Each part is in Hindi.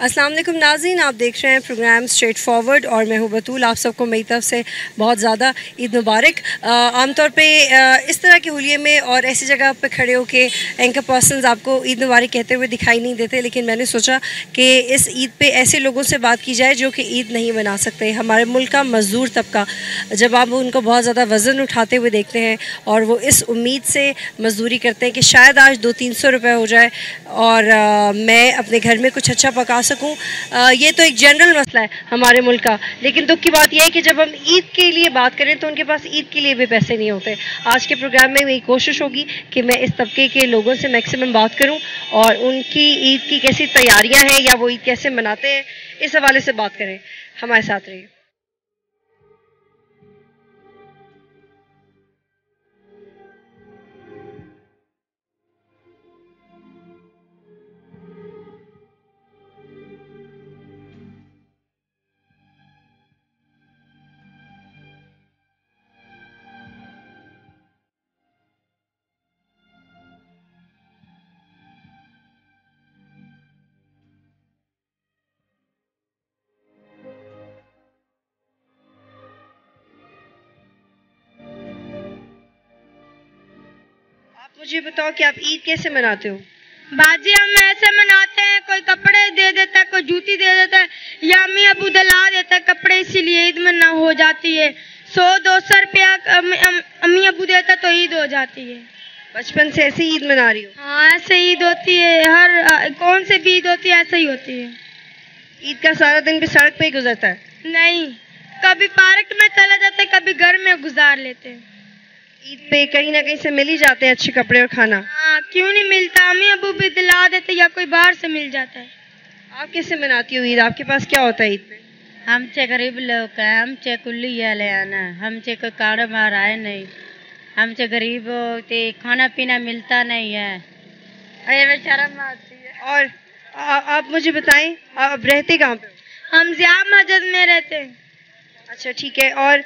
अस्सलाम वालेकुम नाज़रीन, आप देख रहे हैं प्रोग्राम स्ट्रेट फॉरवर्ड और मैं हूं बतूल। आप सबको मेरी तरफ से बहुत ज़्यादा ईद मुबारक। आमतौर पे इस तरह के हुलिये में और ऐसी जगह पे खड़े होके एंकर पर्सन्स आपको ईद मुबारक कहते हुए दिखाई नहीं देते, लेकिन मैंने सोचा कि इस ईद पे ऐसे लोगों से बात की जाए जो कि ईद नहीं मना सकते। हमारे मुल्क का मज़दूर तबका, जब आप उनको बहुत ज़्यादा वज़न उठाते हुए देखते हैं और वो इस उम्मीद से मज़दूरी करते हैं कि शायद आज 200-300 रुपये हो जाए और मैं अपने घर में कुछ अच्छा पका सकूं। ये तो एक जनरल मसला है हमारे मुल्क का, लेकिन दुख की बात यह है कि जब हम ईद के लिए बात करें तो उनके पास ईद के लिए भी पैसे नहीं होते। आज के प्रोग्राम में मेरी कोशिश होगी कि मैं इस तबके के लोगों से मैक्सिमम बात करूं और उनकी ईद की कैसी तैयारियां हैं या वो ईद कैसे मनाते हैं, इस हवाले से बात करें। हमारे साथ रहिए। मुझे बताओ कि आप ईद कैसे मनाते हो? बाजी हम ऐसे मनाते हैं, कोई कपड़े दे देता है, कोई जूती दे देता है या अम्मी अबू दिला देता है कपड़े, इसीलिए ईद मना हो जाती है। 100-200 रुपया अम्मी अबू देता तो ईद हो जाती है। बचपन से ऐसे ईद मना रही हो? हाँ, ऐसे ईद होती है, हर कौन से भी ईद होती है ऐसे ही होती है। ईद का सारा दिन भी सड़क पे ही गुजरता है? नहीं, कभी पार्क में चले जाते हैं, कभी घर में गुजार लेते हैं। ईद पे कहीं ना कहीं से मिल ही जाते हैं अच्छे कपड़े और खाना? हाँ, क्यों नहीं मिलता, अम्मी अबू भी दिला देते या कोई बाहर से मिल जाता है। आप कैसे मनाती हो ईद? आपके पास क्या होता है ईद पे? हमचे गरीब लोग हैं, हमचे कुल्ली ले आना, हमचे कोई कारोबार आए नहीं, हमचे गरीब होते खाना पीना मिलता नहीं है, अरे शर्म आती है। और आप मुझे बताएं, आप रहते कहाँ पे? हम जिया मस्जिद में रहते हैं। अच्छा, ठीक है। और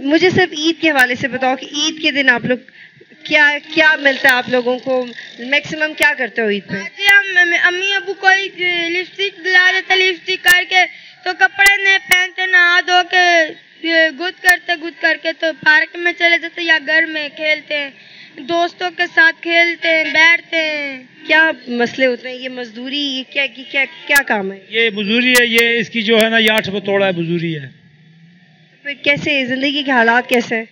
मुझे सिर्फ ईद के हवाले से बताओ कि ईद के दिन आप लोग क्या क्या मिलता है आप लोगों को? मैक्सिमम क्या करते हो ईद पे? जी, हम अम्मी अबू कोई लिपस्टिक दिला देते, लिपस्टिक करके तो कपड़े नहीं पहनते, नहा धो के गुद करके तो पार्क में चले जाते या घर में खेलते हैं, दोस्तों के साथ खेलते हैं, बैठते हैं। क्या मसले होते हैं? ये मजदूरी, ये क्या क्या क्या काम है? ये मजदूरी है, ये इसकी जो है ना, ये 8 रुपये तोड़ा है, मजदूरी है। फिर कैसे जिंदगी के हालात कैसे हैं?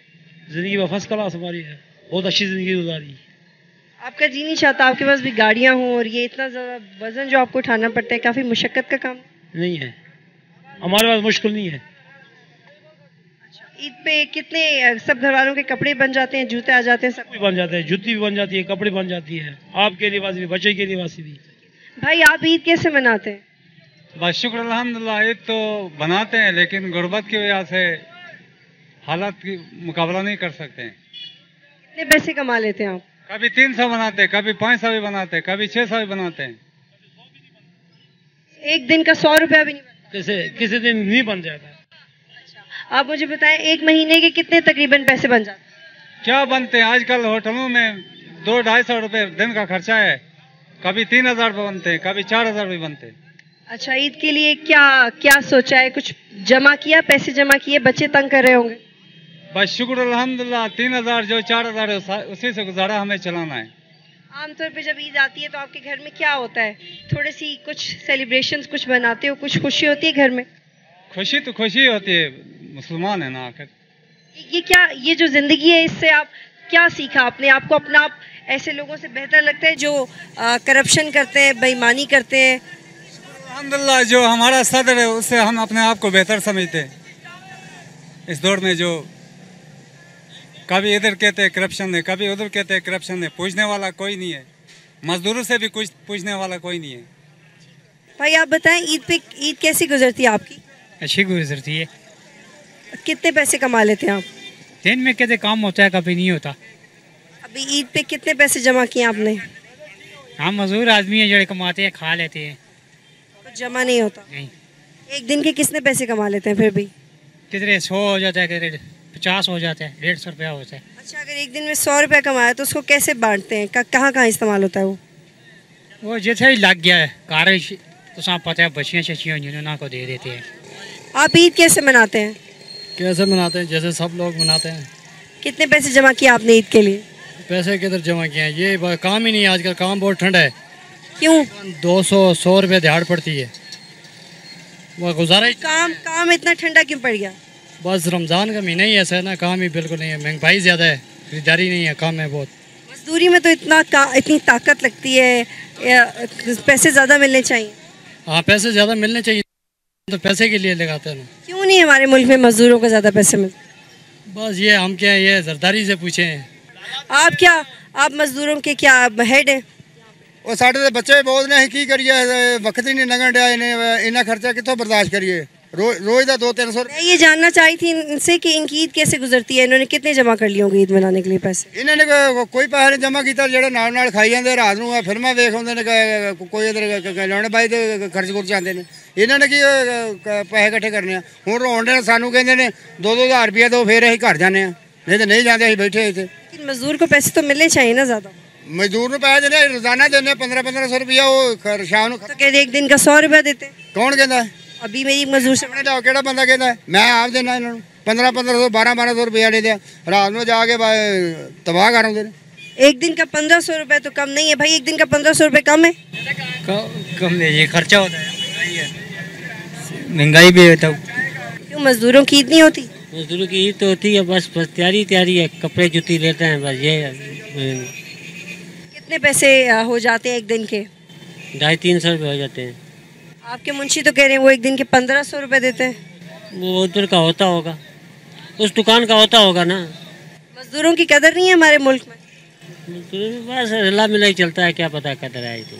जिंदगी में फर्स्ट क्लास हमारी है, बहुत अच्छी जिंदगी गुजारी। आपका जी नहीं चाहता आपके पास भी गाड़ियां हों और ये इतना ज़्यादा वजन जो आपको उठाना पड़ता है, काफ़ी मुशक्कत का काम नहीं है? हमारे पास मुश्किल नहीं है। ईद पे कितने सब घर वालों के कपड़े बन जाते हैं, जूते आ जाते हैं, सब भी बन जाते हैं, जूती भी बन जाती है, कपड़े बन जाती है, आपके लिबास भी, बच्चे के लिबास भी। भाई, आप ईद कैसे मनाते हैं? बस शुक्र अल्हम्दुलिल्लाह, ईद तो बनाते हैं, लेकिन गुर्बत की वजह से हालात की मुकाबला नहीं कर सकते हैं। कितने पैसे कमा लेते हैं आप? कभी 300 बनाते हैं, कभी 500 भी बनाते हैं, कभी 600 भी बनाते हैं। एक दिन का 100 रुपया भी नहीं बनता? किसी दिन नहीं बन जाता। आप मुझे बताएं, एक महीने के कितने तकरीबन पैसे बन जाते हैं? क्या बनते हैं, आजकल होटलों में 200-250 रुपये दिन का खर्चा है, कभी 3000 बनते हैं, कभी 4000 भी बनते हैं। अच्छा, ईद के लिए क्या क्या सोचा है? कुछ जमा किया, पैसे जमा किए? बच्चे तंग कर रहे होंगे। बस शुक्र अल्हम्दुलिल्लाह, 3000 जो 4000 है उसी से गुजारा हमें चलाना है। आमतौर पे जब ईद आती है तो आपके घर में क्या होता है? थोड़ी सी कुछ सेलिब्रेशंस कुछ बनाते हो? कुछ खुशी होती है घर में? खुशी तो खुशी होती है, मुसलमान है ना आखिर। ये क्या, ये जो जिंदगी है, इससे आप क्या सीखा आपने? आपको अपना आप ऐसे लोगों से बेहतर लगता है जो करप्शन करते हैं, बेईमानी करते हैं? अल्हम्दुलिल्लाह, जो हमारा सदर है उससे हम अपने आप को बेहतर समझते हैं। इस दौर में जो कभी इधर कहते हैं करप्शन है, कभी उधर कहते हैं करप्शन है, पूछने वाला कोई नहीं है, मजदूरों से भी कुछ पूछने वाला कोई नहीं है। भाई, आप बताएं, ईद पे ईद कैसी गुजरती है आपकी? अच्छी गुजरती है। कितने पैसे कमा लेते हैं आप? दिन में कहते काम होता है, कभी नहीं होता। अभी ईद पे कितने पैसे जमा किए आपने? हम मजदूर आदमी हैं, जो कमाते हैं खा लेते हैं, कुछ जमा नहीं होता? नहीं। एक दिन के कितने पैसे कमा लेते हैं फिर भी? कितने 100 हो जाता है, कितने 50 हो जाता है, 150 रुपया होता है। अच्छा, अगर एक दिन में 100 रुपया कमाया तो उसको कैसे बांटते हैं? कहाँ कहाँ इस्तेमाल होता है वो? वो जैसे ही लग गया है, कार तो साथ पता है बच्चियाँ शच्चियाँ जिन्होंने को दे देते हैं। आप ईद कैसे मनाते हैं? कैसे मनाते हैं? जैसे सब लोग मनाते हैं। कितने पैसे जमा किए आपने ईद के लिए? पैसे किधर जमा किए हैं? ये काम ही नहीं है आजकल, काम बहुत ठंडा है। क्यों? 200-100 रुपये दिहाड़ पड़ती है, वो गुजारा ही। काम इतना ठंडा क्यों पड़ गया? बस रमज़ान का महीना ही ऐसा है ना, काम ही बिल्कुल नहीं है, महंगाई ज़्यादा है, खरीदारी नहीं है, काम है बहुत। मजदूरी में तो इतनी ताकत लगती है, पैसे ज़्यादा मिलने चाहिए। हाँ, पैसे ज़्यादा मिलने चाहिए, तो पैसे के लिए लगाते हैं ना। क्यों नहीं हमारे मुल्क में मजदूरों को ज़्यादा पैसे मिलते? बस ये हम क्या, ये जरदारी से पूछे हैं। आप मजदूरों के क्या हेड हैं? ਉਹ ਸਾਡੇ ਦੇ ਬੱਚੇ ਬਹੁਤ ਨੇ, ਅਸੀਂ ਕੀ ਕਰੀਏ, ਵਕਤ ਹੀ ਨਹੀਂ ਲੰਘਣ ਡਿਆ, ਇੰਨਾ ਖਰਚਾ ਕਿੱਥੋਂ ਬਰਦਾਸ਼ਤ ਕਰੀਏ? रोज़ का 200-300 मैं ये जानना चाही थी इनसे कि इनकी ईद कैसे गुजरती है, इन्होंने कितने जमा कर लिए होंगे ईद मनाने के लिए पैसे? इन्होंने कोई पैसा नहीं जमा किया, जो नाल खाई जाते रात को फिल्में वेख आते हैं, कोई इधर लाने बाई के खर्च खुर्च आते हैं। इन्होंने की पैसे इकट्ठे करने हूँ रोन डे सानू कहते हैं 2-2 हज़ार रुपया दो, फिर अं घर जाने, नहीं तो नहीं जाते, अं बैठे इतने। लेकिन मजदूर को पैसे तो मिलने चाहिए ना ज़्यादा? मजदूर को पैसे देने रोजाना देने 1500-1500 रुपया, वो शाम को तो कहते एक दिन का 100 रुपया देते। कौन कहता है? अभी मेरी मजदूर से जाओ, केड़ा बंदा कहता है मैं आप देना इन्होंने 1500, 1200 रुपया ले दिया, रात में जाके तबाह कर आते। एक दिन का 1500 रुपये तो कम नहीं है भाई, एक दिन का 1500 रुपये कम है? कम नहीं, ये खर्चा होता है, महंगाई भी होता है। क्यों मजदूरों की ईद नहीं होती? मजदूरों की ईद तो होती है, बस तैयारी है, कपड़े जूती लेते हैं, बस ये। कितने पैसे हो जाते हैं एक दिन के? 250-300 रुपये हो जाते हैं। आपके मुंशी तो कह रहे हैं वो एक दिन के 1500 रुपये देते हैं। वो उधर का होता होगा, उस दुकान का होता होगा ना। मजदूरों की कदर नहीं है हमारे मुल्क में? बस हिला मिला ही चलता है, क्या पता कदर है। तो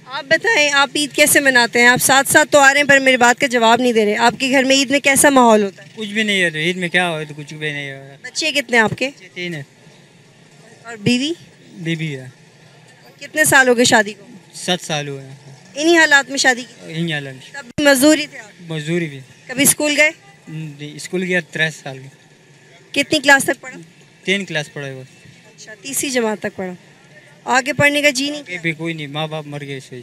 आप बताएं, आप ईद कैसे मनाते हैं? आप साथ साथ तो आ रहे हैं पर मेरी बात का जवाब नहीं दे रहे। आपके घर में ईद में कैसा माहौल होता है? कुछ भी नहीं है, तो ईद में क्या हो, तो कुछ भी नहीं है। बच्चे कितने आपके? 3 है। और बीवी? बीबी है। कितने साल हो गए शादी को? 7 साल हुए हैं। इन्हीं हालात में शादी की? यहीं हालत। तब भी मजदूरी थे आप? मजदूरी भी। कभी स्कूल गए? स्कूल गया 13 साल के। कितनी क्लास तक पढ़ा? 3 क्लास पढ़ा है बस। अच्छा, 3री जमात तक पढ़ा। आगे पढ़ने का जी नहीं? भी कोई नहीं, माँ बाप मर गए, इसे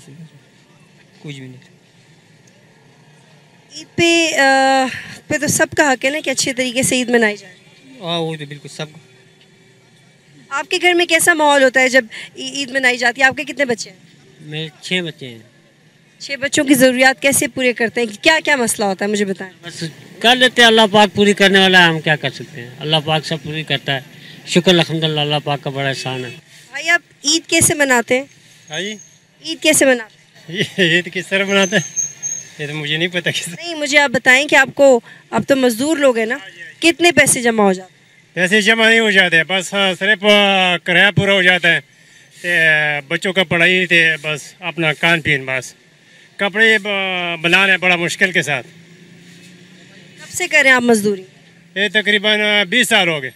कुछ भी नहीं। ईद पे तो सबका हक है ना कि अच्छे तरीके से ईद मनाई जाए। हाँ, वो तो बिल्कुल सब। आपके घर में कैसा माहौल होता है जब ईद मनाई जाती है? आपके कितने बच्चे हैं? मेरे 6 बच्चे हैं। 6 बच्चों की ज़रूरियात कैसे पूरे करते हैं? क्या क्या मसला होता है, मुझे बताएं। बस कर लेते हैं, अल्लाह पाक पूरी करने वाला है, हम क्या कर सकते हैं। अल्लाह पाक सब पूरी करता है, शुक्र अल्हम्दुलिल्लाह, अल्लाह पाक का बड़ा एहसान है। भाई आप ईद कैसे मनाते हैं? हाँ जी, ईद कैसे मनाते हैं? ईद किस तरह मनाते हैं ये तो मुझे नहीं पता। नहीं, मुझे आप बताएं कि आपको, आप तो मजदूर लोग हैं ना, कितने पैसे जमा हो जाते हैं? पैसे जमा नहीं हो जाते, बस सिर्फ किराया पूरा हो जाता है, ते बच्चों का पढ़ाई, थे बस अपना खान पीन, बस कपड़े बनाने बड़ा मुश्किल के साथ। कब से करें आप मजदूरी? ये तकरीबन 20 साल हो गए।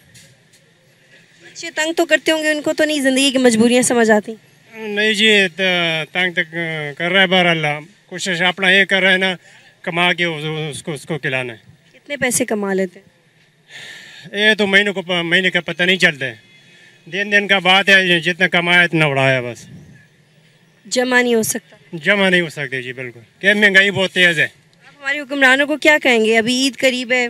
बच्चे तंग तो करते होंगे, उनको तो नहीं ज़िंदगी की मजबूरियाँ समझ आती? नहीं जी, तंग तक कर रहा है, बहरहाल कोशिश अपना ये कर रहे हैं ना, कमा के उसको खिलाना है। कितने पैसे कमा लेते हैं? ये तो महीने का पता नहीं चलता है, दिन का बात है, जितना कमाया इतना उड़ाया, बस जमा नहीं हो सकता। जमा नहीं हो सकते जी, बिल्कुल, क्या महंगाई बहुत तेज़ है। आप हमारे हुक्मरानों को क्या कहेंगे? अभी ईद करीब है,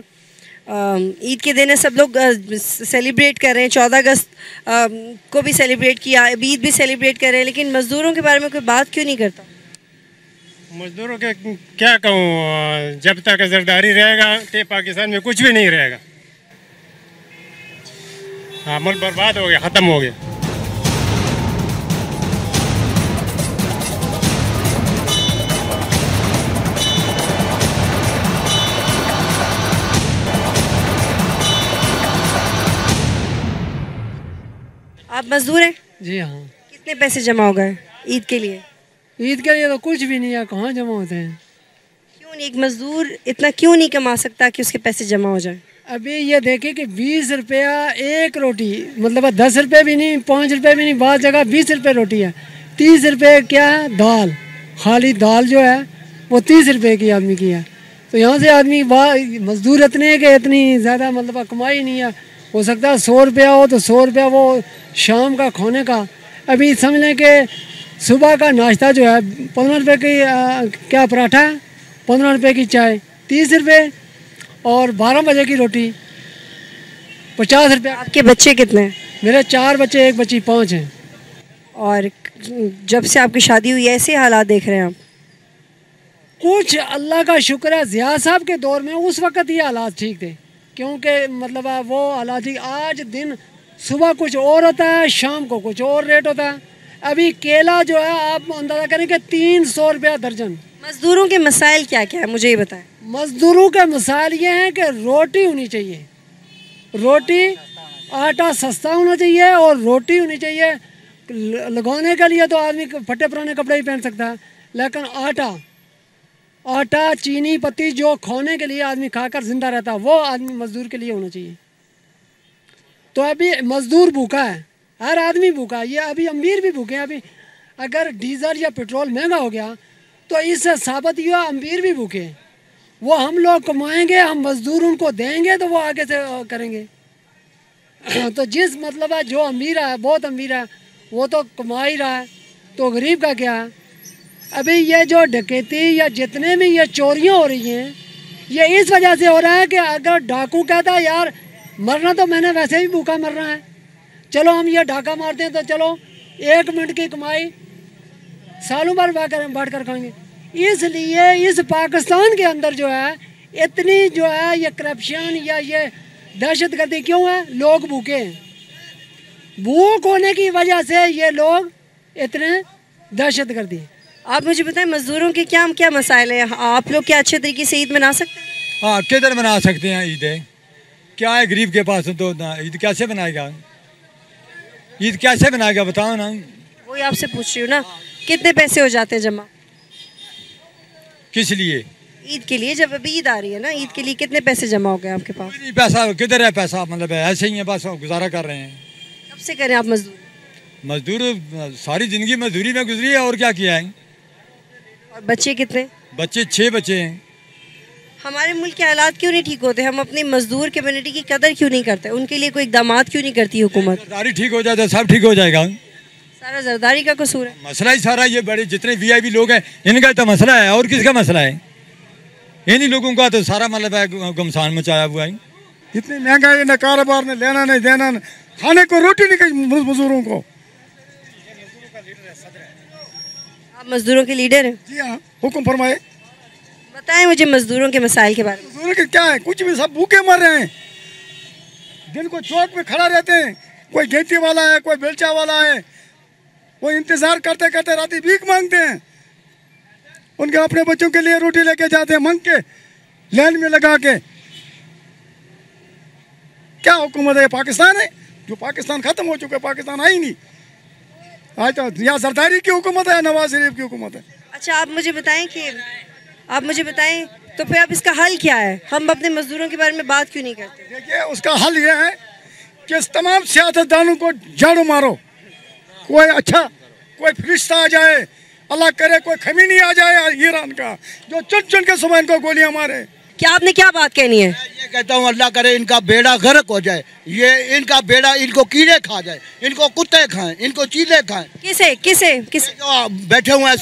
ईद के दिन है, सब लोग सेलिब्रेट कर रहे हैं, 14 अगस्त को भी सेलिब्रेट किया, अभी ईद भी सेलिब्रेट कर रहे हैं, लेकिन मज़दूरों के बारे में कोई बात क्यों नहीं करता? मजदूरों के क्या कहूँ, जब तक जरदारी रहेगा तो पाकिस्तान में कुछ भी नहीं रहेगा। हाँ, मुल्क बर्बाद हो गया, ख़त्म हो गया। आप मजदूर हैं? जी हाँ। कितने पैसे जमा हो गए ईद के लिए? ईद के लिए तो कुछ भी नहीं है, कहाँ जमा होते हैं। क्यों नहीं, एक मजदूर इतना क्यों नहीं कमा सकता कि उसके पैसे जमा हो जाए? अभी ये देखे कि 20 रुपया एक रोटी, मतलब 10 रुपये भी नहीं, 5 रुपये भी नहीं, बहुत जगह 20 रुपये रोटी है। 30 रुपये क्या है, दाल, खाली दाल जो है वो 30 रुपये की आदमी की है। तो यहाँ से आदमी मजदूर इतने के इतनी ज़्यादा मतलब कमाई नहीं है। हो सकता है 100 रुपया हो तो 100 रुपया वो शाम का खाने का। अभी समझ लें कि सुबह का नाश्ता जो है 15 रुपये की क्या पराठा है, 15 रुपये की चाय 30 रुपये, और 12 बजे की रोटी 50 रुपये। आपके बच्चे कितने हैं? मेरे 4 बच्चे, 1 बच्ची, 5 हैं। और जब से आपकी शादी हुई ऐसे हालात देख रहे हैं आप? कुछ अल्लाह का शुक्र है, ज़िया साहब के दौर में उस वक़्त ये हालात ठीक थे, क्योंकि मतलब वो हालात ठीक। आज दिन सुबह कुछ और होता है, शाम को कुछ और रेट होता है। अभी केला जो है आप अंदाज़ा करें कि 300 रुपया दर्जन। मज़दूरों के मसाइल क्या क्या है, मुझे ये बताएं। मज़दूरों के मसाइल ये हैं कि रोटी होनी चाहिए, रोटी, आटा सस्ता होना चाहिए और रोटी होनी चाहिए। लगाने के लिए तो आदमी फटे पुराने कपड़े ही पहन सकता है, लेकिन आटा चीनी पत्ती जो खाने के लिए आदमी खाकर जिंदा रहता है, वो आदमी मजदूर के लिए होना चाहिए। तो अभी मजदूर भूखा है, हर आदमी भूखा है, ये अभी अमीर भी भूखे हैं। अभी अगर डीजल या पेट्रोल महंगा हो गया तो इससे साबित हुआ अमीर भी भूखे हैं। वो हम लोग कमाएंगे, हम मजदूर उनको देंगे तो वो आगे से करेंगे। तो जिस मतलब है जो अमीर है, बहुत अमीर है, वो तो कमा ही रहा है, तो गरीब का क्या है। अभी ये जो डकैती या जितने भी ये चोरियां हो रही हैं, ये इस वजह से हो रहा है कि अगर डाकू कहता है यार मरना तो मैंने वैसे भी भूखा मरना है, चलो हम ये डाका मारते हैं, तो चलो 1 मिनट की कमाई सालों भर बांट कर खाएंगे। इसलिए इस पाकिस्तान के अंदर जो है इतनी जो है ये करप्शन या ये दहशतगर्दी क्यों है? लोग भूखे हैं, भूख होने की वजह से ये लोग इतने दहशतगर्दी। आप मुझे बताएं मजदूरों के क्या क्या मसाइल हैं? आप लोग क्या अच्छे तरीके से ईद मना सकते हैं? हाँ, किधर मना सकते हैं ईद? क्या है गरीब के पास तो ना, ईद कैसे बनाएगा? ईद कैसे बनाएगा बताओ ना। वही आपसे पूछ रही हूँ ना, कितने पैसे हो जाते हैं जमा? किस लिए? ईद के लिए। जब अभी ईद आ रही है ना, ईद के लिए कितने पैसे जमा हो गए आपके पास? नहीं, पैसा किधर है? पैसा मतलब ऐसे ही है, बस गुजारा कर रहे हैं। कब से करें आप मजदूर? मजदूर सारी जिंदगी मजदूरी में गुजरी है, और क्या किया है। और बच्चे कितने? बच्चे 6 बच्चे हैं। हमारे मुल्क के हालात क्यों नहीं ठीक होते? हम अपनी मजदूर कम्युनिटी की कदर क्यों नहीं करते? उनके लिए कोई इकदाम क्यों नहीं करती हुकूमत? जरदारी ठीक हो जाए तो सब ठीक हो जाएगा। सारा जरदारी का कसूर है? मसला ही सारा ये बड़े जितने वीआईपी लोग हैं इनका तो मसला है, और किसका मसला है? इन्हीं लोगों का तो सारा मतलब है गमसान मचाया हुआ है। इतनी महंगाई न कारोबार ने लेना नहीं देना, खाने को रोटी नहीं कहीं मजदूरों को। आप मजदूरों के लीडर हैं? जी हाँ, हुक्म फरमाए। बताएं मुझे मजदूरों के मसाइल के बारे में। मजदूरों के क्या है? कुछ भी, सब भूखे मर रहे हैं। दिन को चौक में खड़ा रहते हैं, कोई खेती वाला है, कोई बेलचा वाला है, वो इंतजार करते करते राती भीख मांगते हैं। उनके अपने बच्चों के लिए रोटी लेके जाते हैं मांग के, लाइन में लगा के। क्या हुकूमत है? पाकिस्तान है जो पाकिस्तान खत्म हो चुका है, पाकिस्तान है ही नहीं। आज तो यहाँ जरदारी की हुकूमत है, नवाज शरीफ की हुकूमत है। अच्छा आप मुझे बताएं तो फिर अब इसका हल क्या है? हम अपने मजदूरों के बारे में बात क्यों नहीं करते? देखिए उसका हल ये है कि तमाम सियासतदानों को झाड़ू मारो। कोई अच्छा, कोई फरिश्ता आ जाए, अल्लाह करे कोई खमीनी आ जाए ईरान का, जो चुन चुन के सुबह इनको गोलियां मारे। क्या आपने क्या बात कहनी है? ये कहता हूँ अल्लाह करे इनका बेड़ा गर्क हो जाए, ये इनका बेड़ा, इनको कीड़े खा जाए, इनको कुत्ते खाएं, इनको चीले खाएं। किसे किसे किसे? जो बैठे हुए हैं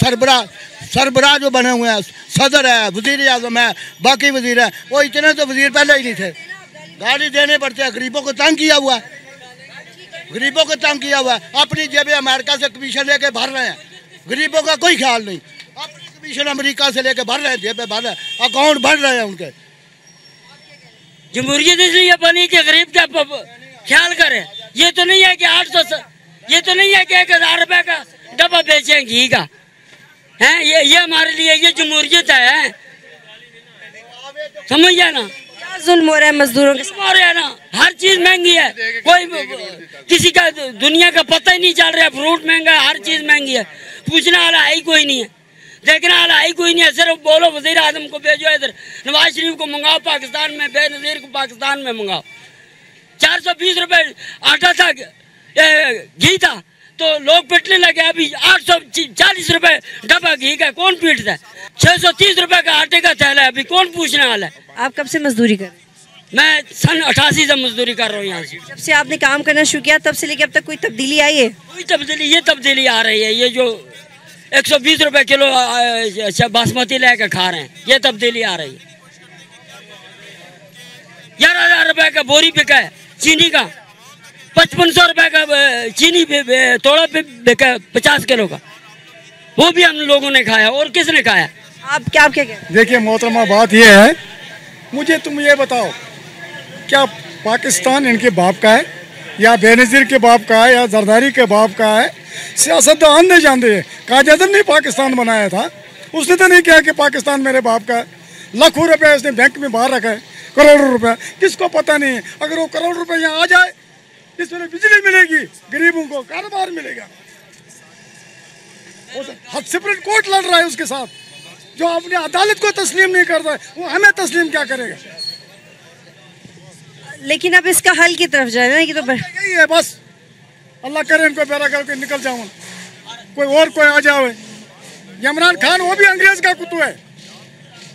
सरबराह जो बने हुए हैं, सदर है, वजीर आजम है, बाकी वजीर है, वो इतने तो वजीर पहले ही नहीं थे। गाड़ी देने पड़ते हैं, गरीबों को तंग किया हुआ है, गरीबों को तंग किया हुआ है। अपनी जेबें अमेरिका से कमीशन लेके भर रहे हैं, गरीबों का कोई ख्याल नहीं। अपनी कमीशन अमेरिका से लेके भर रहे हैं, जेबें भर रहे हैं, अकाउंट भर रहे हैं उनके। जमहूरियत इसलिए बनी कि गरीब का ख्याल करे। ये तो नहीं है कि 800, ये तो नहीं है कि 1000 रुपए का डब्बा बेचें घी का, है ये हमारे लिए ये जमहूरियत है, समझ गया ना? क्या जुल्म हो रहा है मजदूरों के साथ? हो रहा है ना, हर चीज महंगी है, कोई किसी का दुनिया का पता ही नहीं चल रहा है। फ्रूट महंगा है, हर चीज महंगी है, पूछने वाला है ही कोई नहीं है, देखने वाला है ही कोई नहीं है। सिर्फ बोलो वजीर आजम को भेजो इधर, नवाज शरीफ को मंगाओ पाकिस्तान में, बेनजीर को पाकिस्तान में मंगाओ। 420 रुपए आटा था, घी था, तो लोग पिटने लगे। अभी 840 रुपए डब्बा घी का कौन पीटता है? 630 रुपए का आटे का थैला है, अभी कौन पूछने वाला है? आप कब से मजदूरी कर रहे हैं? मैं सन 88 से मजदूरी कर रहा हूँ यहाँ से। जब से आपने काम करना शुरू किया तब से लेकर अब तक कोई तब्दीली आई है? कोई तब्दीली, ये तब्दीली आ रही है, ये जो 120 रुपए किलो बासमती लेकर खा रहे हैं। ये तब्दीली आ रही है। 11,000 रुपए का बोरी बिका है चीनी का, 5500 रुपए का चीनी तोड़ा बिका 50 किलो का, वो भी हम लोगों ने खाया। और किसने खाया? आप क्या कहते हैं? देखिए मोहतरमा, बात यह है, मुझे तुम ये बताओ, क्या पाकिस्तान इनके बाप का है या बेनज़ीर के बाप का है या जरदारी के बाप का है? सियासतदान नहीं जानते हैं। कायद-ए-आज़म ने पाकिस्तान बनाया था, उसने तो नहीं कहा कि पाकिस्तान मेरे बाप का है। लाखों रुपए उसने बैंक में बाहर रखा है, करोड़ों रुपए, किसको पता नहीं है। अगर वो करोड़ रुपए यहाँ आ जाए, इसमें बिजली मिलेगी, गरीबों को कारोबार मिलेगा। सुप्रीम कोर्ट लड़ रहा है उसके साथ, जो अपनी अदालत को तस्लीम नहीं करता है, वो हमें तस्लीम क्या करेगा? लेकिन अब इसका हल की तरफ जाए ना, कि तो यही है बस। अल्लाह करे इनको बेरा करके निकल जाओ, कोई और कोई आ जाओ। इमरान खान वो भी अंग्रेज का कुत्तू है,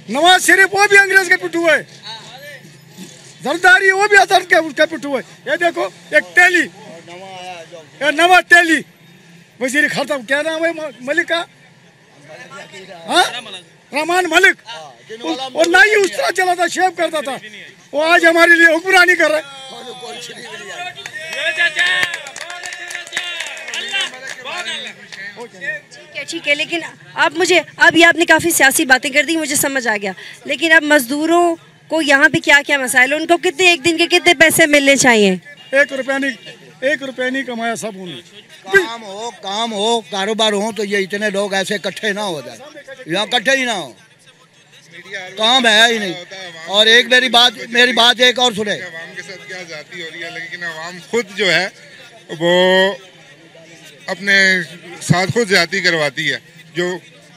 नवाज शरीफ वो भी अंग्रेज का पिट्ठू है, जरदारी वो भी असद का उसका पिट्ठू है। ये देखो एक तेली, नवाज तेली वजीर खारजा, क्या नाम है मलिक का? हाँ, रहमान मलिक। और ना ही उस तरह चला था, शेव करता था। वो आज हमारे लिए हुक्मरानी कर रहा है। ठीक है, लेकिन अब मुझे, अब ये आपने काफ़ी सियासी बातें कर दी, मुझे समझ आ गया। लेकिन अब मजदूरों को यहाँ पे क्या क्या मसाइल, उनको कितने, एक दिन के कितने पैसे मिलने चाहिए? 1 रुपया नहीं कमाया सब उन्होंने। काम हो कारोबार हो तो ये इतने लोग ऐसे इकट्ठे ना हो जाए, यहाँ इकट्ठे ही ना हो, काम है ही नहीं। और एक मेरी बात एक और सुने, अवाम के साथ क्या जाती हो रही है, लेकिन अवाम खुद जो है वो अपने साथ खुद ज्यादती करवाती है। जो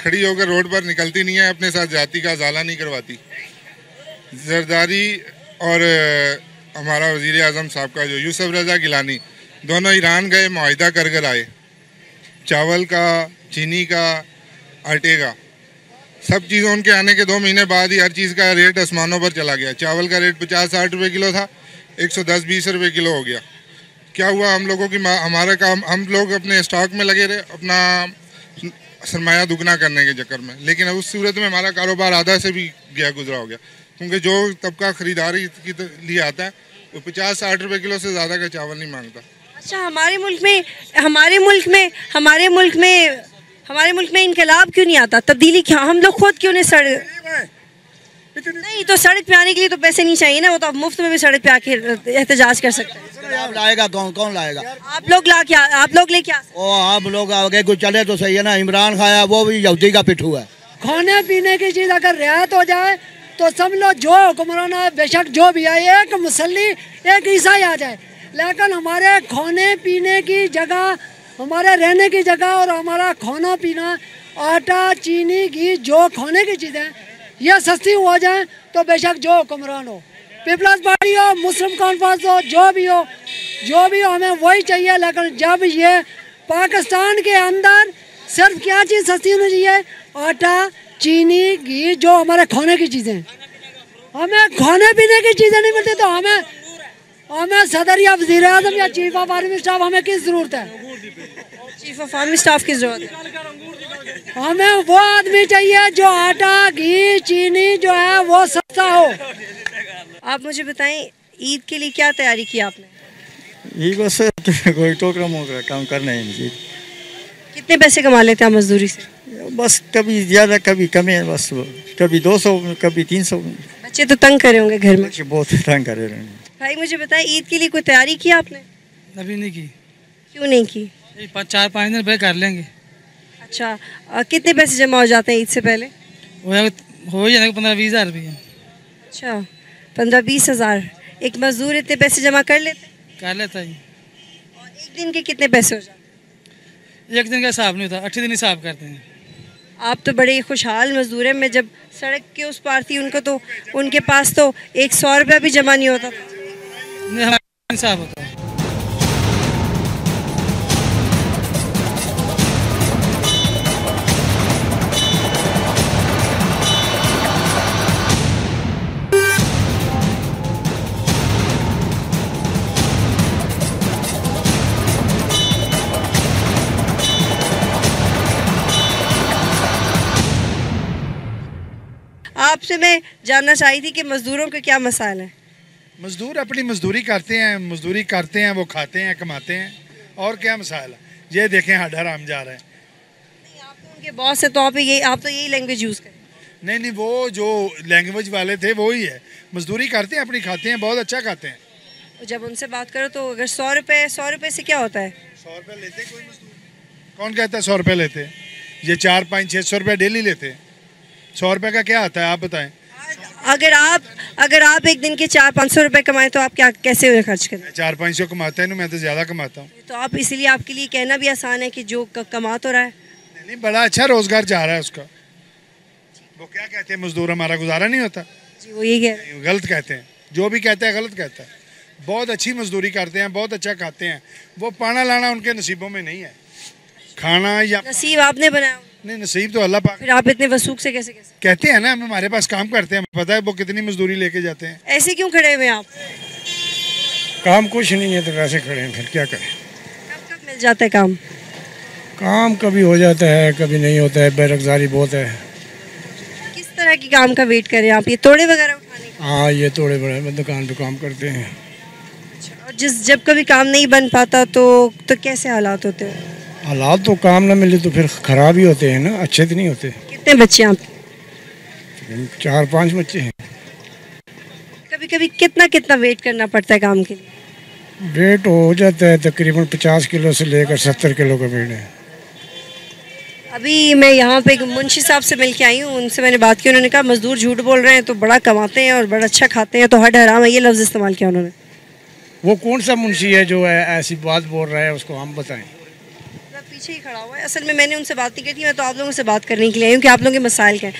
खड़ी होकर रोड पर निकलती नहीं है, अपने साथ ज्यादती का ज़ाला नहीं करवाती। जरदारी और हमारा वज़ीर आज़म साहब का जो यूसुफ रज़ा गिलानी, दोनों ईरान गए, मुआहिदा कर कर आए, चावल का, चीनी का, आटे का, सब चीज़ों उनके आने के 2 महीने बाद ही हर चीज़ का रेट आसमानों पर चला गया। चावल का रेट 50-60 रुपये किलो था, 110-20 रुपये किलो हो गया। क्या हुआ हम लोगों की, हमारा काम, हम लोग अपने स्टॉक में लगे रहे, अपना सरमाया दुगना करने के चक्कर में। लेकिन उस सूरत में हमारा कारोबार आधा से भी गुजरा हो गया, क्योंकि जो तबका खरीदारी के लिए आता है वो 50-60 रुपये किलो से ज़्यादा का चावल नहीं मांगता। अच्छा, हमारे मुल्क में इनकलाब क्यों नहीं आता, तब्दीली क्या, हम लोग खुद क्यों नहीं नहीं? तो सड़क पे आने के लिए तो पैसे नहीं चाहिए ना, वो तो आप मुफ्त में भी सड़क पे आके एहतजाज कर सकते हैं। लाएगा कौन लाएगा? आप लोग लेके आ। ओ आप लोग आगे कुछ चले तो सही है ना। इमरान खाया वो भी यहूदी का पिट्ठू है। खाने पीने की चीज़ अगर रियायत हो जाए तो समझ लो जो हुक्मरान है, बेशक जो भी है, एक मुसल्ली एक ईसाई आ जाए, लेकिन हमारे खाने पीने की जगह, हमारे रहने की जगह और हमारा खाना पीना, आटा, चीनी, घी, जो खाने की चीज़ें ये सस्ती हो जाए तो बेशक जो हुक्मरान हो, पीपल्स पार्टी हो, मुस्लिम कॉन्फ्रेंस हो, जो भी हो, हमें वही चाहिए। लेकिन जब ये पाकिस्तान के अंदर सिर्फ क्या चीज़ सस्ती होनी चाहिए, आटा, चीनी, घी, जो हमारे खाने की चीज़ें, हमें खाने पीने की चीज़ें नहीं मिलती तो हमें सदर या वज़ीर आज़म या चीफ ऑफ आर्मी स्टाफ, हमें किस ज़रूरत है? चीफ ऑफ आर्मी स्टाफ की ज़रूरत है। हमें वो आदमी चाहिए जो आटा, घी, चीनी जो है वो सस्ता हो। आप मुझे बताएं, ईद के लिए क्या तैयारी की आपने? ये बस कोई टोकरा मोकरा काम करना है जी। कितने पैसे कमा लेते हैं मजदूरी से? बस कभी ज़्यादा कभी कम है, बस कभी 200 कभी 300। बच्चे तो तंग करे होंगे घर में? बच्चे बहुत तंग करे रहे। भाई मुझे बताएं, ईद के लिए कोई तैयारी की आपने? अभी नहीं की। क्यों नहीं की? 4-5 दिन पहले कर लेंगे। अच्छा, कितने पैसे जमा हो जाते हैं ईद से पहले? हो जाएगा 15-20 हज़ार रुपये। अच्छा, 15-20 हज़ार। एक मजदूर इतने पैसे जमा कर लेता है? और एक दिन के कितने पैसे हो जाते हैं? एक दिन का हिसाब नहीं होता, 8 दिन हिसाब करते हैं। आप तो बड़े खुशहाल मजदूर हैं। मैं जब सड़क के उस पार थी, उनके पास तो 100 रुपया भी जमा नहीं होता था। हिसाब होता है। आपसे मैं जानना चाही थी कि मज़दूरों के क्या मसाइल हैं। मजदूर अपनी मजदूरी करते हैं, वो खाते हैं, कमाते हैं, और क्या मसाइल है। ये देखें हड्डा राम जा रहा है। उनके बॉस है तो आप तो यही लैंग्वेज यूज़ करें। नहीं, वो जो लैंग्वेज वाले थे वो ही है। मजदूरी करते हैं, अपनी खाते हैं, बहुत अच्छा खाते हैं। जब उनसे बात करो तो अगर 100 रुपये से क्या होता है? 100 रुपये लेते कोई मजदूर? कौन कहता है 100 रुपये लेते? ये 4, 5, 600 रुपये डेली लेते हैं। 100 रुपये का क्या आता है आप बताएं। अगर आप एक दिन के 400-500 रुपये कमाएं तो आप कैसे खर्च करें? 400-500 कमाता है ना, मैं तो ज़्यादा कमाता हूँ। तो आप इसलिए आपके लिए कहना भी आसान है कि जो कमा तो रहा है। नहीं, बड़ा अच्छा रोजगार जा रहा है उसका। वो क्या कहते हैं, मजदूर हमारा गुजारा नहीं होता जी, वो यही कह रहे हैं। गलत कहते हैं, जो भी कहते हैं गलत कहता है। बहुत अच्छी मजदूरी करते हैं, बहुत अच्छा खाते हैं। वो पाना लाना उनके नसीबों में नहीं है, खाना या नसीब आपने बनाया। नहीं, नसीब तो अल्लाह पाक। फिर आप इतने वसूख से कैसे कहते हैं ना, हम हमारे पास काम करते हैं, पता है वो कितनी मजदूरी लेके जाते हैं। ऐसे क्यों खड़े हुए आप? काम कुछ नहीं है तो वैसे खड़े हैं, फिर क्या करें। कब मिल जाता है काम? काम कभी हो जाता है, कभी नहीं होता है, बेरोजगारी बहुत है। किस तरह की काम का वेट करें आप? ये तोड़े वगैरह उठाने? हाँ, ये तोड़े बड़े दुकान पे काम करते हैं। और जब कभी काम नहीं बन पाता तो कैसे हालात होते हैं? हालात तो काम ना मिले तो फिर खराब ही होते हैं ना, अच्छे तो नहीं होते। कितने बच्चे हैं आपके? 4-5 बच्चे हैं। कभी कभी कितना वेट करना पड़ता है काम के लिए? वेट हो जाता है तकरीबन 50 किलो से लेकर 70 किलो का वेट है। अभी मैं यहाँ पे एक मुंशी साहब से मिल के आई हूँ, उनसे मैंने बात की। उन्होंने कहा मजदूर झूठ बोल रहे हैं, तो बड़ा कमाते हैं और बड़ा अच्छा खाते हैं, तो हड हराम है, ये लफ्ज़ इस्तेमाल किया उन्होंने। वो कौन सा मुंशी है जो है ऐसी बात बोल रहा है, उसको हम बताएं। पीछे ही खड़ा हुआ है। असल में मैंने उनसे बात नहीं की थी, मैं तो आप लोगों से बात करने के लिए आई हूँ कि आप लोगों के मसाइल क्या हैं।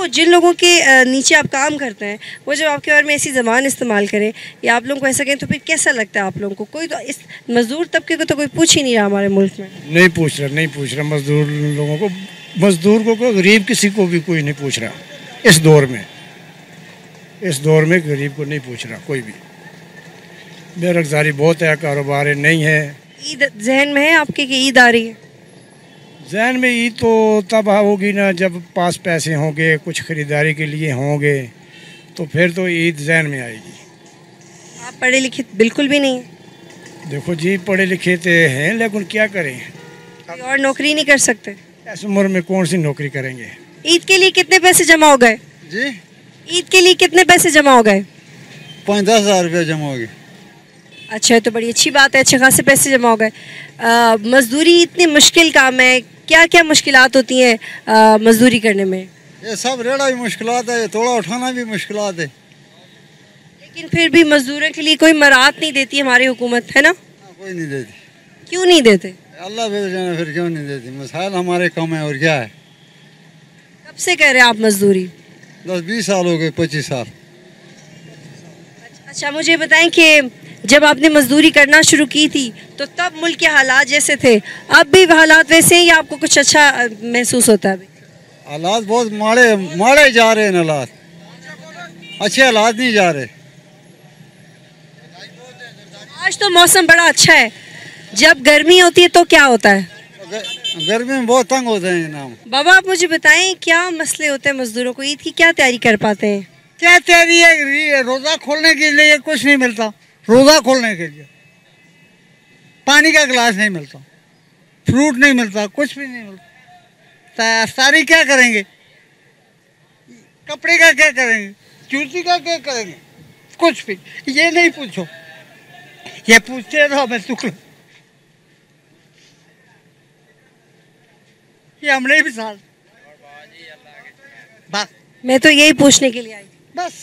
जिन लोगों के नीचे आप काम करते हैं, वो जब आपके बारे में ऐसी ज़बान इस्तेमाल करें या आप लोगों को ऐसा कहें तो फिर कैसा लगता है आप लोगों को? कोई तो इस मजदूर तबके को तो कोई पूछ ही नहीं रहा हमारे मुल्क में। नहीं पूछ रहा मजदूर लोगों को, मजदूर को, गरीब किसी को भी कोई नहीं पूछ रहा इस दौर में गरीब को नहीं पूछ रहा कोई भी। बेरोजगारी बहुत है, कारोबार नहीं है। ईद जहन में है आपके कि ईद आ रही है? जहन में ईद तो तब होगी ना जब पास पैसे होंगे, कुछ ख़रीदारी के लिए होंगे, तो फिर तो ईद जहन में आएगी। आप पढ़े लिखे बिल्कुल भी नहीं? देखो जी, पढ़े लिखे तो हैं लेकिन क्या करें, और नौकरी नहीं कर सकते? इस उम्र में कौन सी नौकरी करेंगे। ईद के लिए कितने पैसे जमा हो गए जी? ईद के लिए कितने पैसे जमा हो गए? 5-10 हज़ार रुपये जमा हो गए। अच्छा, तो बड़ी अच्छी बात है, अच्छे खासे पैसे जमा हो गए। मजदूरी इतनी मुश्किल काम है, क्या क्या मुश्किलात होती हैं मजदूरी करने में? ये सब रेड़ा भी मुश्किलात है, तोड़ा उठाना भी मुश्किलात है। लेकिन फिर भी मजदूरों के लिए कोई मराहत नहीं देती हमारी हुकूमत, है ना? कोई नहीं देती। क्यों नहीं देते? अल्लाह जाने फिर क्यों नहीं देती। मसाइल हमारे कम है और क्या है। कब से कर रहे हैं आप मजदूरी? 10-20 साल हो गए, 25 साल। अच्छा, मुझे बताएं कि जब आपने मजदूरी करना शुरू की थी तो तब मुल्क के हालात जैसे थे, अब भी हालात वैसे हैं या आपको कुछ अच्छा महसूस होता है? हालात बहुत माड़े जा रहे हैं, हालात अच्छे हालात नहीं जा रहे। आज तो मौसम बड़ा अच्छा है, जब गर्मी होती है तो क्या होता है? गर्मी में बहुत तंग होते हैं जनाब। बाबा, आप मुझे बताएं क्या मसले होते हैं मजदूरों को? ईद की क्या तैयारी कर पाते हैं? क्या तैयारी है? रोज़ा खोलने के लिए कुछ नहीं मिलता। रोज़ा खोलने के लिए पानी का गिलास नहीं मिलता, फ्रूट नहीं मिलता, कुछ भी नहीं मिलता। सारी क्या करेंगे? कपड़े का क्या करेंगे? जूती का क्या करेंगे? कुछ भी ये नहीं पूछो, ये पूछते रहो हमें दुख। ये हमने भी साल बस। मैं तो यही पूछने के लिए आई। बस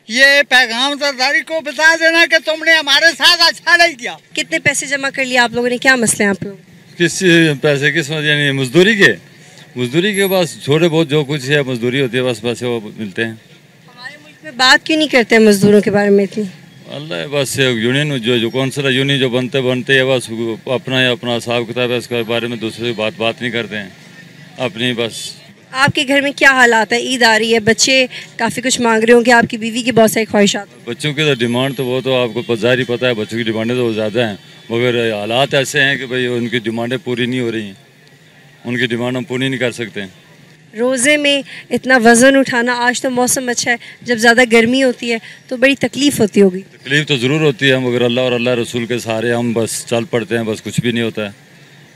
ये पैगाम सरदारी को बता देना कि तुमने हमारे साथ अच्छा नहीं किया। कितने पैसे जमा कर लिए आप लोगों ने? क्या मसले हैं आप लोग? किस पैसे किस यानी मजदूरी के बस थोड़े बहुत जो कुछ है मजदूरी होती है, बस पैसे वो मिलते हैं। हमारे मुल्क में बात क्यों नहीं करते हैं मजदूरों के बारे में इतनी? अल्लाह बस यूनियन जो कौन सा यूनियन जो बनते हैं बस अपना हिसाब किताब है, उसके बारे में दूसरे बात नहीं करते हैं अपनी। बस आपके घर में क्या हालात है? ईद आ रही है, बच्चे काफ़ी कुछ मांग रहे होंगे, आपकी बीवी की बहुत सारी ख्वाहिशात। बच्चों की तो डिमांड तो वो तो आपको ज़ाहिर पता है, बच्चों की डिमांडें तो ज़्यादा हैं, मगर हालात ऐसे हैं कि भाई उनकी डिमांडें पूरी नहीं हो रही हैं, उनकी डिमांड हम पूरी नहीं कर सकते। रोज़े में इतना वज़न उठाना, आज तो मौसम अच्छा है, जब ज़्यादा गर्मी होती है तो बड़ी तकलीफ़ होती होगी। तकलीफ तो ज़रूर होती है, मगर अल्लाह और अल्लाह रसूल के सहारे हम बस चल पड़ते हैं, बस कुछ भी नहीं होता है,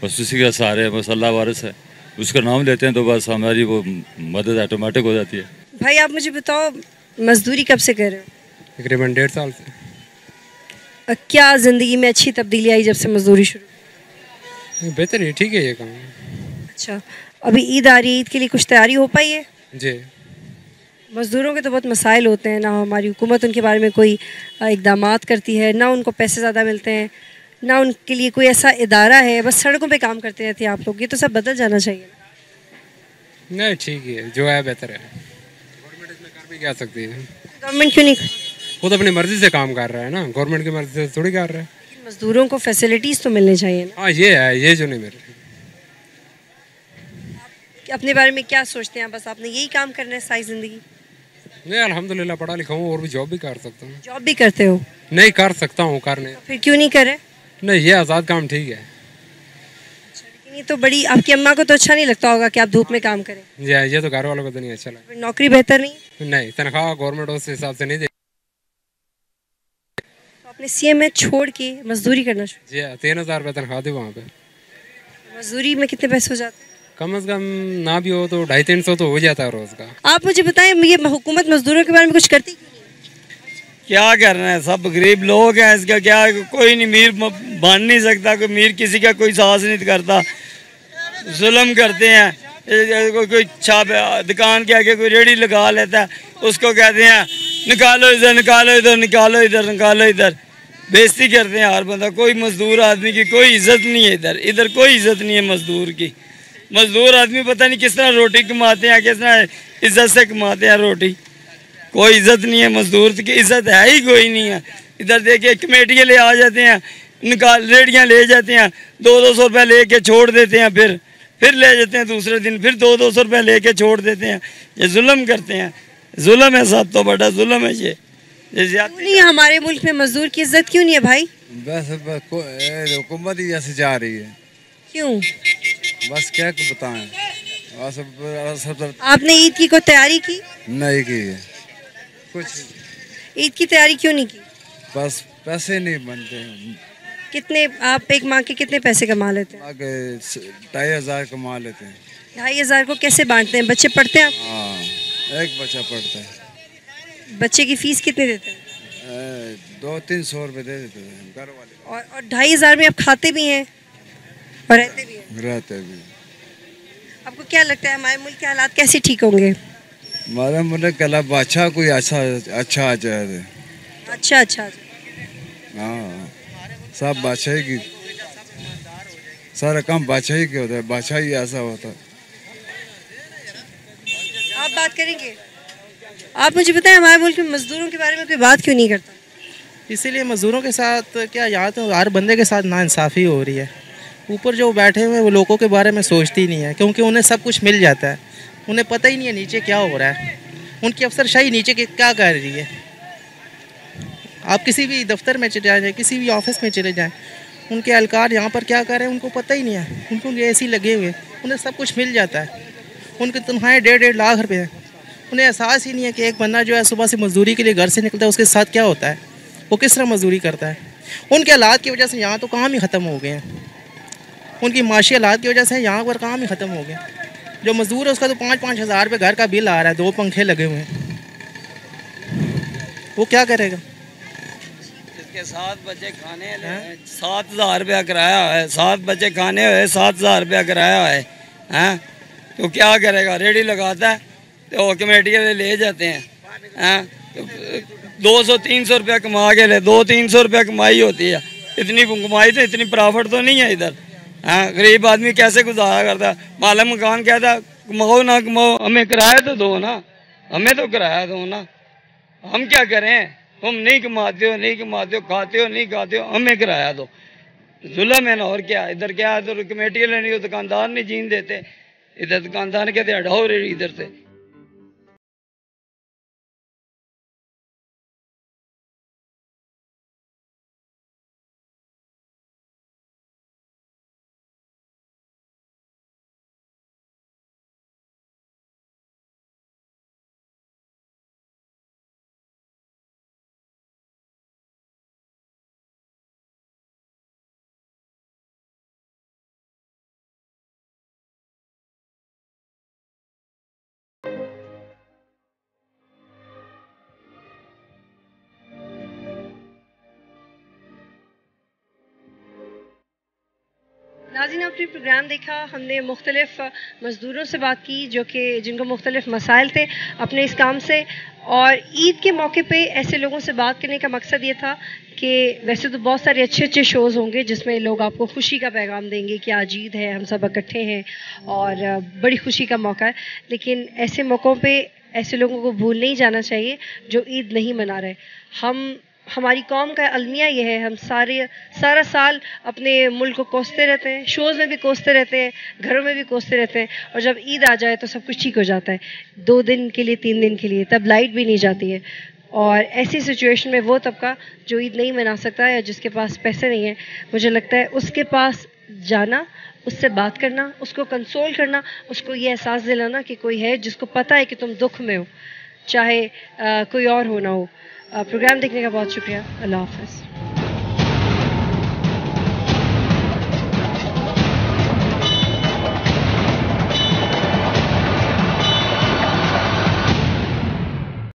बस उसी के सहारे हैं, बस अल्लाह वारिस है, उसका नाम लेते हैं तो बस हमारी वो मदद ऑटोमेटिक हो जाती है। भाई आप मुझे बताओ, मज़दूरी कब से कर रहे हो? तकरीबन 1.5 साल से। क्या ज़िंदगी में अच्छी तब्दीली आई जब से मज़दूरी शुरू? बेहतर है, ठीक है ये काम। अच्छा, अभी ईद आ रही है, ईद के लिए कुछ तैयारी हो पाई है? जी। मज़दूरों के तो बहुत मसाइल होते हैं ना, हमारी हुकूमत उनके बारे में कोई इकदामात करती है ना, उनको पैसे ज़्यादा मिलते हैं ना, उनके लिए कोई ऐसा इदारा है, बस सड़कों पे काम करते रहते हैं आप लोग। ये तो सब बदल जाना चाहिए। नहीं ठीक है, जो है बेहतर है। गवर्नमेंट इसमें कर भी क्या सकती है? गवर्नमेंट क्यों नहीं? खुद अपनी मर्जी से काम कर रहा है ना, गवर्नमेंट की मर्जी से थोड़ी कर रहा है। मज़दूरों को फैसिलिटीज़ तो मिलनी चाहिए ना। हाँ ये है, ये जो नहीं मिल रही। अपने बारे में क्या सोचते हैं? बस आपने यही काम करना है सारी ज़िंदगी? नहीं अल्हम्दुलिल्लाह पढ़ा लिखा हूँ और भी जॉब भी कर सकता हूँ। जॉब भी करते हो? नहीं कर सकता हूँ, करने। फिर क्यों नहीं करे? नहीं ये आज़ाद काम ठीक है। ये तो बड़ी, आपकी अम्मा को तो अच्छा नहीं लगता होगा कि आप धूप में काम करें? ये तो घर वालों को तो नहीं अच्छा लगा। नौकरी बेहतर नहीं? नहीं, तनख्वाह गवर्नमेंट उस हिसाब से नहीं दे। तो आपने सीएमएच छोड़ के मजदूरी करना शुरू? जी 3000 रुपये तनख्वाह थी वहाँ पे। मजदूरी में कितने पैसे हो जाते हैं? कम से कम ना भी हो तो 250-300 तो हो जाता है रोज का। आप मुझे बताएं, ये हुकूमत मजदूरों के बारे में कुछ करती? क्या करना है, सब गरीब लोग हैं, इसका क्या, कोई नहीं मीर बन नहीं सकता, कोई मीर किसी का कोई साहस नहीं करता, जुल्म करते हैं। कोई छाप दुकान के आगे कोई रेड़ी लगा लेता है, उसको कहते हैं निकालो इधर, निकालो इधर, निकालो इधर, निकालो इधर, बेइज्जती करते हैं हर बंदा। कोई मजदूर आदमी की कोई इज्जत नहीं है इधर, इधर कोई इज्जत नहीं है मजदूर की। मजदूर आदमी पता नहीं किस तरह रोटी कमाते हैं, किस तरह इज्जत से कमाते हैं रोटी, कोई इज्जत नहीं है मजदूर की, इज्जत है ही कोई नहीं है। इधर देखिए कमेटियाँ ले आ जाते हैं, निकाल रेडियाँ ले जाते हैं, 200-200 रुपये ले के छोड़ देते हैं, फिर ले जाते हैं दूसरे दिन, फिर 200-200 रुपये ले के छोड़ देते हैं। ये जुल्म करते हैं, जुल्म है, सब तो बड़ा जुल्म है ये। नहीं, हमारे मुल्क में मजदूर की इज्जत क्यों नहीं है भाई? बस हुकूमत ही ऐसे जा रही है। क्यों? बस क्या बताएं, बस आपने ईद की कोई तैयारी की? नहीं की है कुछ। ईद की तैयारी क्यों नहीं की? बस पैसे नहीं बनते। कितने, आप एक माह के कितने पैसे कमा लेते हैं? 2500 कमा लेते हैं। 2500 को कैसे बांटते हैं? बच्चे पढ़ते हैं? हाँ, एक बच्चा पढ़ता है। बच्चे की फीस कितनी देते हैं? 200-300 रुपये दे देते हैं घर वाले। और 2500 में आप खाते भी हैं और रहते भी हैं? रहते भी। आपको क्या लगता है हमारे मुल्क के हालात कैसे ठीक होंगे? हमारे मुल्क का बादशाह कोई अच्छा आ जाए। अच्छा। हाँ, सब बादशाही की, सारा काम बादशाही के होता है, बादशाही ऐसा होता है। आप बात करेंगे? आप मुझे बताएं, हमारे मुल्क में मजदूरों के बारे में कोई बात क्यों नहीं करता? इसीलिए मजदूरों के साथ क्या, यहाँ तो हर बंदे के साथ नाइंसाफ़ी हो रही है। ऊपर जो बैठे हुए वो लोगों के बारे में सोचती ही नहीं है, क्योंकि उन्हें सब कुछ मिल जाता है, उन्हें पता ही नहीं है नीचे क्या हो रहा है, उनकी अफसरशाही नीचे क्या कर रही है। आप किसी भी दफ्तर में चले जाएँ, किसी भी ऑफिस में चले जाएँ, उनके एहलकार यहाँ पर क्या कर रहे हैं उनको पता ही नहीं है, उनको ऐसे ही लगे हुए, उन्हें सब कुछ मिल जाता है। उनकी तनख्वाहें 1.5 लाख रुपये हैं, उन्हें एहसास ही नहीं है कि एक बंदा जो है सुबह से मजदूरी के लिए घर से निकलता है, उसके साथ क्या होता है, वो किस तरह मजदूरी करता है। उनके हालात की वजह से यहाँ तो काम ही ख़त्म हो गए हैं, उनकी माशी हालात की वजह से यहाँ पर काम ही ख़त्म हो गया। जो मजदूर है उसका तो 5-5 हज़ार रुपये घर का बिल आ रहा है, 2 पंखे लगे हुए हैं, वो क्या करेगा? इसके 7 बच्चे खाने 7,000 रुपया किराया है, 7 बच्चे खाने हुए 7,000 रुपया किराया है, हैं तो क्या करेगा? रेडी लगाता है तो कमेटी के ले जाते हैं, हैं तो 200-300 रुपया कमा के ले, 200-300 रुपया कमाई होती है, इतनी कमाई तो इतनी प्रॉफिट तो नहीं है इधर। हाँ, गरीब आदमी कैसे गुजारा करता? मालिक मकान कहता कमाओ ना कमाओ, हमें किराया तो दो ना, हमें तो किराया दो ना, हम क्या करें? तुम नहीं कमाते हो, नहीं कमाते हो, खाते हो नहीं खाते हो, हमें किराया दो। जुल्म है ना, और क्या? इधर क्या है, तो कमेटी लेनी हो, दुकानदार नहीं जीन देते, इधर दुकानदार कहते हटाओ रेडी इधर से। नाज़रीन, आपने प्रोग्राम देखा। हमने मुख्तलिफ मज़दूरों से बात की जो कि जिनको मुख्तलिफ मसाइल थे अपने इस काम से, और ईद के मौके पे ऐसे लोगों से बात करने का मकसद ये था कि वैसे तो बहुत सारे अच्छे अच्छे शोज़ होंगे जिसमें लोग आपको खुशी का पैगाम देंगे कि आज ईद है, हम सब इकट्ठे हैं और बड़ी खुशी का मौका है, लेकिन ऐसे मौक़ों पे ऐसे लोगों को भूल नहीं जाना चाहिए जो ईद नहीं मना रहे। हमारी कौम का अलमिया ये है, हम सारा साल अपने मुल्क को कोसते रहते हैं, शोज़ में भी कोसते रहते हैं, घरों में भी कोसते रहते हैं, और जब ईद आ जाए तो सब कुछ ठीक हो जाता है, 2 दिन के लिए 3 दिन के लिए, तब लाइट भी नहीं जाती है। और ऐसी सिचुएशन में वो तबका जो ईद नहीं मना सकता या जिसके पास पैसे नहीं है, मुझे लगता है उसके पास जाना, उससे बात करना, उसको कंसोल करना, उसको ये एहसास दिलाना कि कोई है जिसको पता है कि तुम दुख में हो, चाहे कोई और हो ना हो। प्रोग्राम देखने का बहुत शुक्रिया। अल्लाह हाफ़िज़।